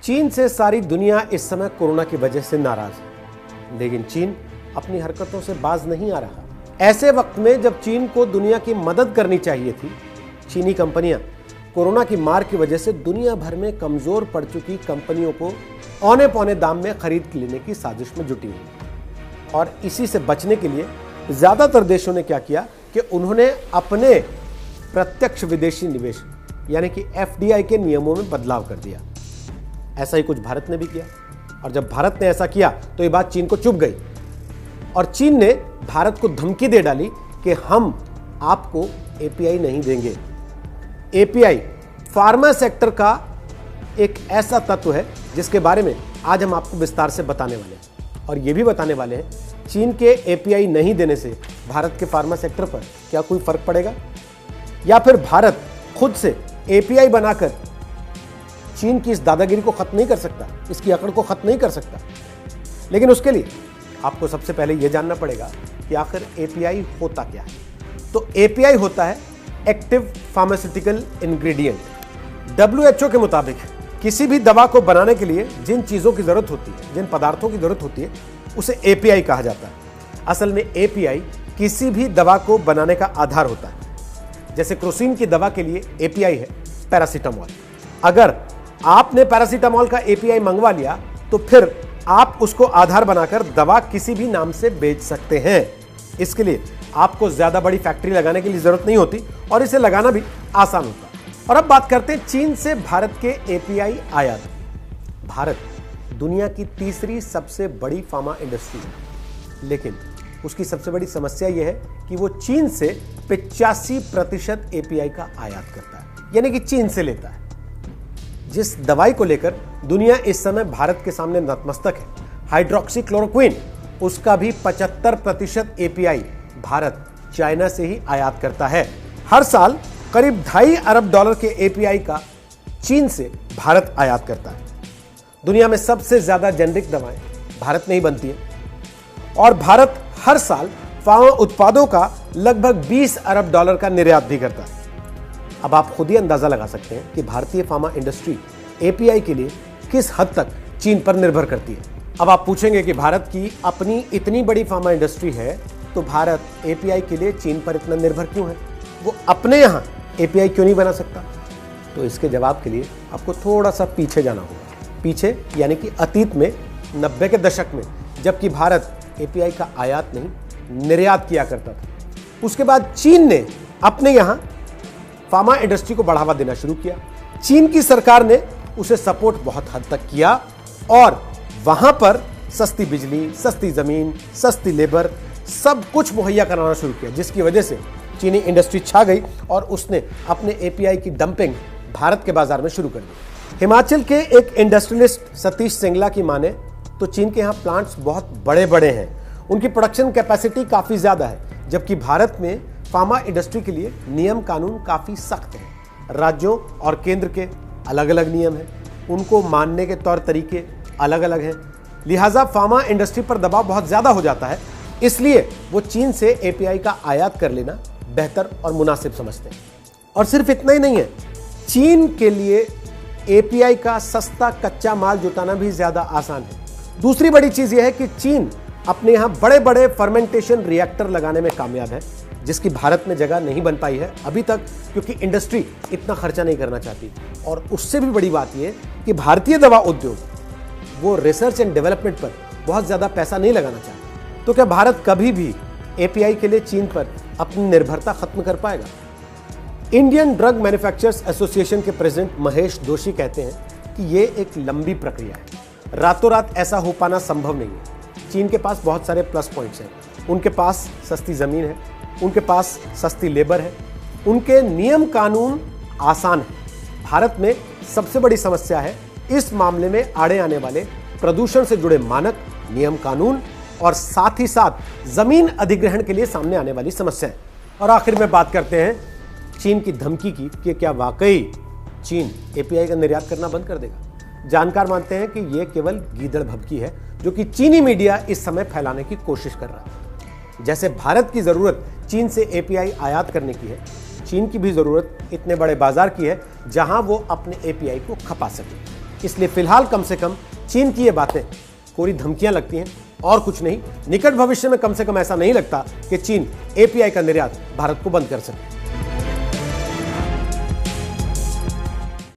चीन से सारी दुनिया इस समय कोरोना की वजह से नाराज है, लेकिन चीन अपनी हरकतों से बाज नहीं आ रहा। ऐसे वक्त में जब चीन को दुनिया की मदद करनी चाहिए थी, चीनी कंपनियां कोरोना की मार की वजह से दुनिया भर में कमजोर पड़ चुकी कंपनियों को औने पौने दाम में खरीद लेने की साजिश में जुटी हुई। और इसी से बचने के लिए ज्यादातर देशों ने क्या किया कि उन्होंने अपने प्रत्यक्ष विदेशी निवेश यानी कि एफडीआई के नियमों में बदलाव कर दिया। ऐसा ही कुछ भारत ने भी किया, और जब भारत ने ऐसा किया तो ये बात चीन को चुभ गई और चीन ने भारत को धमकी दे डाली कि हम आपको एपीआई नहीं देंगे। एपीआई फार्मा सेक्टर का एक ऐसा तत्व है जिसके बारे में आज हम आपको विस्तार से बताने वाले हैं, और यह भी बताने वाले हैं चीन के एपीआई नहीं देने से भारत के फार्मा सेक्टर पर क्या कोई फर्क पड़ेगा, या फिर भारत खुद से एपीआई बनाकर चीन की इस दादागिरी को खत्म नहीं कर सकता, इसकी अकड़ को खत्म नहीं कर सकता। लेकिन उसके लिए आपको सबसे पहले यह जानना पड़ेगा कि आखिर एपीआई होता क्या है। तो एपीआई होता है एक्टिव फार्मास्यूटिकल इंग्रेडिएंट। डब्ल्यूएचओ के मुताबिक किसी भी दवा को बनाने के लिए जिन चीजों की जरूरत होती है, जिन पदार्थों की जरूरत होती है, उसे एपीआई कहा जाता है। असल में एपीआई किसी भी दवा को बनाने का आधार होता है। जैसे क्रोसिन की दवा के लिए एपीआई है पैरासीटामोल। अगर आपने पैरासीटामोल का एपीआई मंगवा लिया तो फिर आप उसको आधार बनाकर दवा किसी भी नाम से बेच सकते हैं। इसके लिए आपको ज्यादा बड़ी फैक्ट्री लगाने की जरूरत नहीं होती और इसे लगाना भी आसान होता है। और अब बात करते हैं चीन से भारत के एपीआई आयात। भारत दुनिया की तीसरी सबसे बड़ी फार्मा इंडस्ट्री है, लेकिन उसकी सबसे बड़ी समस्या यह है कि वो चीन से 85% एपीआई का आयात करता है, यानी कि चीन से लेता है। जिस दवाई को लेकर दुनिया इस समय भारत के सामने नतमस्तक है, हाइड्रोक्सीक्लोरोक्विन, उसका भी 75% एपीआई भारत चाइना से ही आयात करता है। हर साल करीब $2.5 अरब के एपीआई का चीन से भारत आयात करता है। दुनिया में सबसे ज्यादा जेनरिक दवाएं भारत में ही बनती हैं, और भारत हर साल फार्मा उत्पादों का लगभग $20 अरब का निर्यात भी करता है। अब आप खुद ही अंदाजा लगा सकते हैं कि भारतीय फार्मा इंडस्ट्री एपीआई के लिए किस हद तक चीन पर निर्भर करती है। अब आप पूछेंगे कि भारत की अपनी इतनी बड़ी फार्मा इंडस्ट्री है तो भारत एपीआई के लिए चीन पर इतना निर्भर क्यों है, वो अपने यहां एपीआई क्यों नहीं बना सकता? तो इसके जवाब के लिए आपको थोड़ा सा पीछे जाना होगा। पीछे यानी कि अतीत में 90 के दशक में, जबकि भारत एपीआई का आयात नहीं निर्यात किया करता था। उसके बाद चीन ने अपने यहां फार्मा इंडस्ट्री को बढ़ावा देना शुरू किया। चीन की सरकार ने उसे सपोर्ट बहुत हद तक किया और वहां पर सस्ती बिजली, सस्ती जमीन, सस्ती लेबर, सब कुछ मुहैया कराना शुरू किया, जिसकी वजह से चीनी इंडस्ट्री छा गई और उसने अपने एपीआई की डंपिंग भारत के बाजार में शुरू कर दी। हिमाचल के एक इंडस्ट्रियलिस्ट सतीश सिंगला की माने तो चीन के यहां प्लांट्स बहुत बड़े बड़े हैं, उनकी प्रोडक्शन कैपेसिटी काफी ज्यादा है, जबकि भारत में फार्मा इंडस्ट्री के लिए नियम कानून काफी सख्त हैं। राज्यों और केंद्र के अलग अलग नियम हैं, उनको मानने के तौर तरीके अलग अलग हैं, लिहाजा फार्मा इंडस्ट्री पर दबाव बहुत ज्यादा हो जाता है। इसलिए वो चीन से एपीआई का आयात कर लेना बेहतर और मुनासिब समझते हैं। और सिर्फ इतना ही नहीं है, चीन के लिए एपीआई का सस्ता कच्चा माल जुटाना भी ज्यादा आसान है। दूसरी बड़ी चीज यह है कि चीन अपने यहां बड़े बड़े फर्मेंटेशन रिएक्टर लगाने में कामयाब है, जिसकी भारत में जगह नहीं बन पाई है अभी तक, क्योंकि इंडस्ट्री इतना खर्चा नहीं करना चाहती। और उससे भी बड़ी बात यह कि भारतीय दवा उद्योग वो रिसर्च एंड डेवलपमेंट पर बहुत ज्यादा पैसा नहीं लगाना चाहता। तो क्या भारत कभी भी एपीआई के लिए चीन पर अपनी निर्भरता खत्म कर पाएगा? इंडियन ड्रग मैन्युफैक्चरर्स एसोसिएशन के प्रेसिडेंट महेश जोशी कहते हैं कि यह एक लंबी प्रक्रिया है, रातों रात ऐसा हो पाना संभव नहीं है। चीन के पास बहुत सारे प्लस पॉइंट्स हैं, उनके पास सस्ती जमीन है, उनके पास सस्ती लेबर है, उनके नियम कानून आसान है। भारत में सबसे बड़ी समस्या है इस मामले में आड़े आने वाले प्रदूषण से जुड़े मानक, नियम कानून और साथ ही साथ जमीन अधिग्रहण के लिए सामने आने वाली समस्याएं। और आखिर में बात करते हैं चीन की धमकी की कि क्या वाकई चीन एपीआई का निर्यात करना बंद कर देगा? जानकार मानते हैं कि यह केवल गीदड़ भभकी है जो कि चीनी मीडिया इस समय फैलाने की कोशिश कर रहा है। जैसे भारत की जरूरत चीन से एपीआई आयात करने की है, चीन की भी जरूरत इतने बड़े बाजार की है जहां वो अपने एपीआई को खपा सके। इसलिए फिलहाल कम से कम चीन की ये बातें कोरी धमकियां लगती हैं और कुछ नहीं। निकट भविष्य में कम से कम ऐसा नहीं लगता कि चीन एपीआई का निर्यात भारत को बंद कर सके।